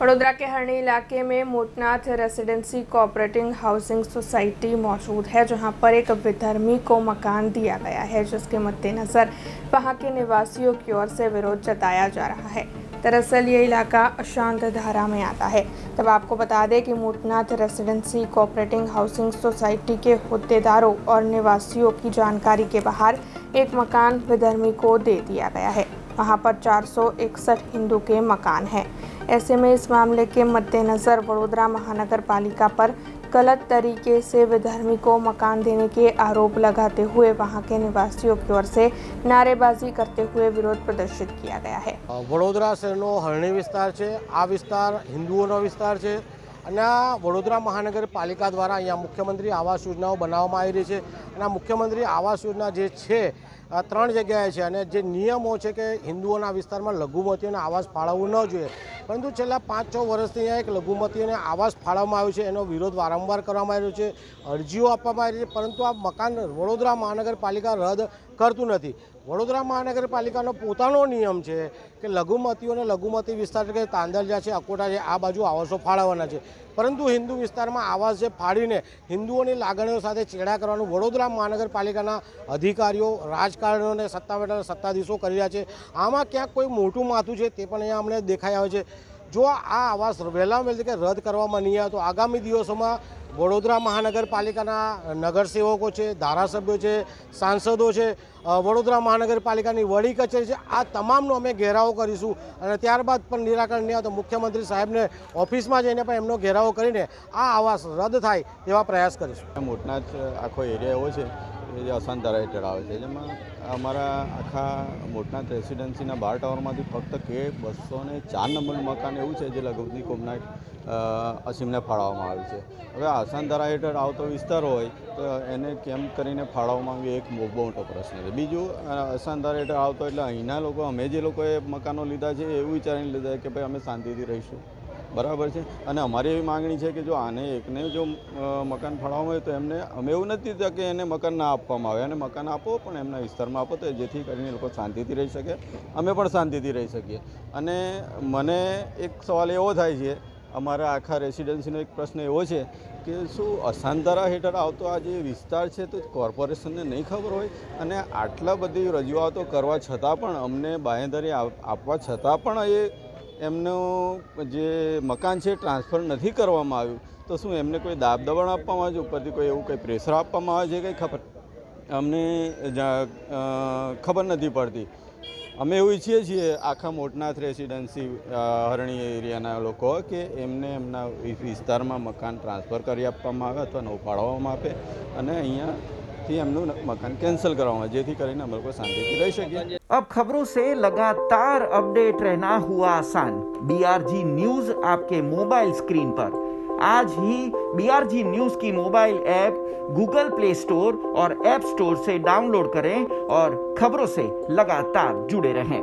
वडोदरा के हरणी इलाके में Motnath residency cooperative housing society मौजूद है, जहां पर एक विधर्मी को मकान दिया गया है, जिसके मद्देनजर वहां के निवासियों की ओर से विरोध जताया जा रहा है। दरअसल ये इलाका अशांत धारा में आता है। तब आपको बता दें कि Motnath residency cooperative housing society के होद्देदारों और निवासियों की जानकारी के बाहर एक मकान विधर्मी को दे दिया गया है। वहां पर 461 हिंदू के मकान हैं। ऐसे में इस मामले के मद्देनजर वडोदरा महानगर पालिका पर गलत तरीके से विधर्मी को मकान देने के आरोप लगाते हुए वहां के निवासियों की ओर से नारेबाजी करते हुए विरोध प्रदर्शित किया गया है। वडोदरा शहरનો હરણી વિસ્તાર છે। આ વિસ્તાર હિન્દુઓનો વિસ્તાર છે અને આ વડોદરા મહાનગરપાલિકા દ્વારા અહીંયા મુખ્યમંત્રી આવાસ યોજનાઓ બનાવવામાં આવી રહી છે અને આ મુખ્યમંત્રી આવાસ યોજના જે છે ત્રણ જગ્યાએ છે અને જે નિયમો છે કે હિન્દુઓના વિસ્તારમાં લઘુમતીઓને આવાસ ફાળવવું ન જોઈએ, પરંતુ છેલ્લા 5-6 વર્ષથી અહીંયા એક લઘુમતીઓને આવાસ ફાળવવામાં આવ્યું છે। એનો વિરોધ વારંવાર કરવામાં આવ્યો છે, અરજીઓ આપવામાં આવી છે, પરંતુ આ મકાન વડોદરા મહાનગરપાલિકા રદ કરતું નથી। વડોદરા મહાનગરપાલિકાનો પોતાનો નિયમ છે કે લઘુમતીઓને લઘુમતી વિસ્તાર કે તાંદલજા છે, અકોટા છે, આ બાજુ આવાસો ફાળવવાના છે, પરંતુ હિન્દુ વિસ્તારમાં આવાસ જે ફાડીને હિન્દુઓની લાગણીઓ સાથે ચેડા કરવાનું વડોદરા મહાનગરપાલિકાના અધિકારીઓ, રાજકારણીઓ અને સત્તાધીશો કરી રહ્યા છે। આમાં ક્યાંક કોઈ મોટું માથું છે તે પણ અહીંયા અમને દેખાઈ આવે છે। જો આ આવાસ વહેલામાં વહેલી કે રદ કરવામાં નહીં આવે તો આગામી દિવસોમાં વડોદરા મહાનગરપાલિકાના નગરસેવકો છે, ધારાસભ્યો છે, સાંસદો છે, વડોદરા મહાનગરપાલિકાની વડી કચેરી છે, આ તમામનો અમે ઘેરાવો કરીશું અને ત્યારબાદ પણ નિરાકરણ નહીં આવે તો મુખ્યમંત્રી સાહેબને ઓફિસમાં જઈને પણ એમનો ઘેરાવો કરીને આ આવાસ રદ થાય તેવા પ્રયાસ કરીશું। મોટનાથ આખો એરિયા એવો છે જે અશાંત ધારા હેઠળ આવે છે, જેમાં અમારા આખા મોટનાથ રેસિડેન્સીના 12 ટાવરમાંથી ફક્ત કે 204 નંબરનું મકાન એવું છે જે લઘુમતી કોમના અસીમને ફાળવવામાં આવ્યું છે। હવે આ અશાંત ધારા હેઠળ આવતો વિસ્તાર હોય તો એને કેમ કરીને ફાળવવામાં આવ્યું એક બહુ મોટો પ્રશ્ન છે। બીજું, અશાંત ધારા હેઠળ આવતો એટલે અહીંના લોકો, અમે જે લોકોએ મકાનો લીધા છે એવું વિચારીને લીધા કે ભાઈ અમે શાંતિથી રહીશું, બરાબર છે। અને અમારી એવી માગણી છે કે જો આને એકને જો મકાન ફાળવવામાં આવે તો એમને, અમે એવું નથી કહેતા કે એને મકાન ના આપવામાં આવે, અને મકાન આપો પણ એમના વિસ્તારમાં આપો તો જેથી કરીને લોકો શાંતિથી રહી શકે, અમે પણ શાંતિથી રહી શકીએ। અને મને એક સવાલ એવો થાય છે, અમારા આખા રેસિડેન્સીનો એક પ્રશ્ન એવો છે કે શું અશાંત ધારા હેઠળ આવતો આ જે વિસ્તાર છે તો કોર્પોરેશનને નહીં ખબર હોય અને આટલા બધી રજૂઆતો કરવા છતાં પણ, અમને બાંહેધરી આપવા છતાં પણ એ એમનું જે મકાન છે ટ્રાન્સફર નથી કરવામાં આવ્યું, તો શું એમને કોઈ દાબ દબાણ આપવામાં આવે છે, ઉપરથી કોઈ એવું કંઈ પ્રેશર આપવામાં આવે છે, કંઈ ખબર અમને ખબર નથી પડતી। અમે એવું ઈચ્છીએ છીએ આખા મોટનાથ રેસિડેન્સી હરણી એરિયાના લોકો કે એમને એમના વિસ્તારમાં મકાન ટ્રાન્સફર કરી આપવામાં આવે અથવા નવું ફાળવવામાં આપે અને અહીંયાથી એમનું મકાન કેન્સલ કરવામાં આવે, જેથી કરીને અમે લોકો શાંતિથી रह सके। अब खबरों से लगातार अपडेट रहना हुआ आसान। BRG न्यूज आपके मोबाइल स्क्रीन पर आज ही BRG न्यूज की mobile app Google play store और ऐप स्टोर से डाउनलोड करें और खबरों से लगातार जुड़े रहें।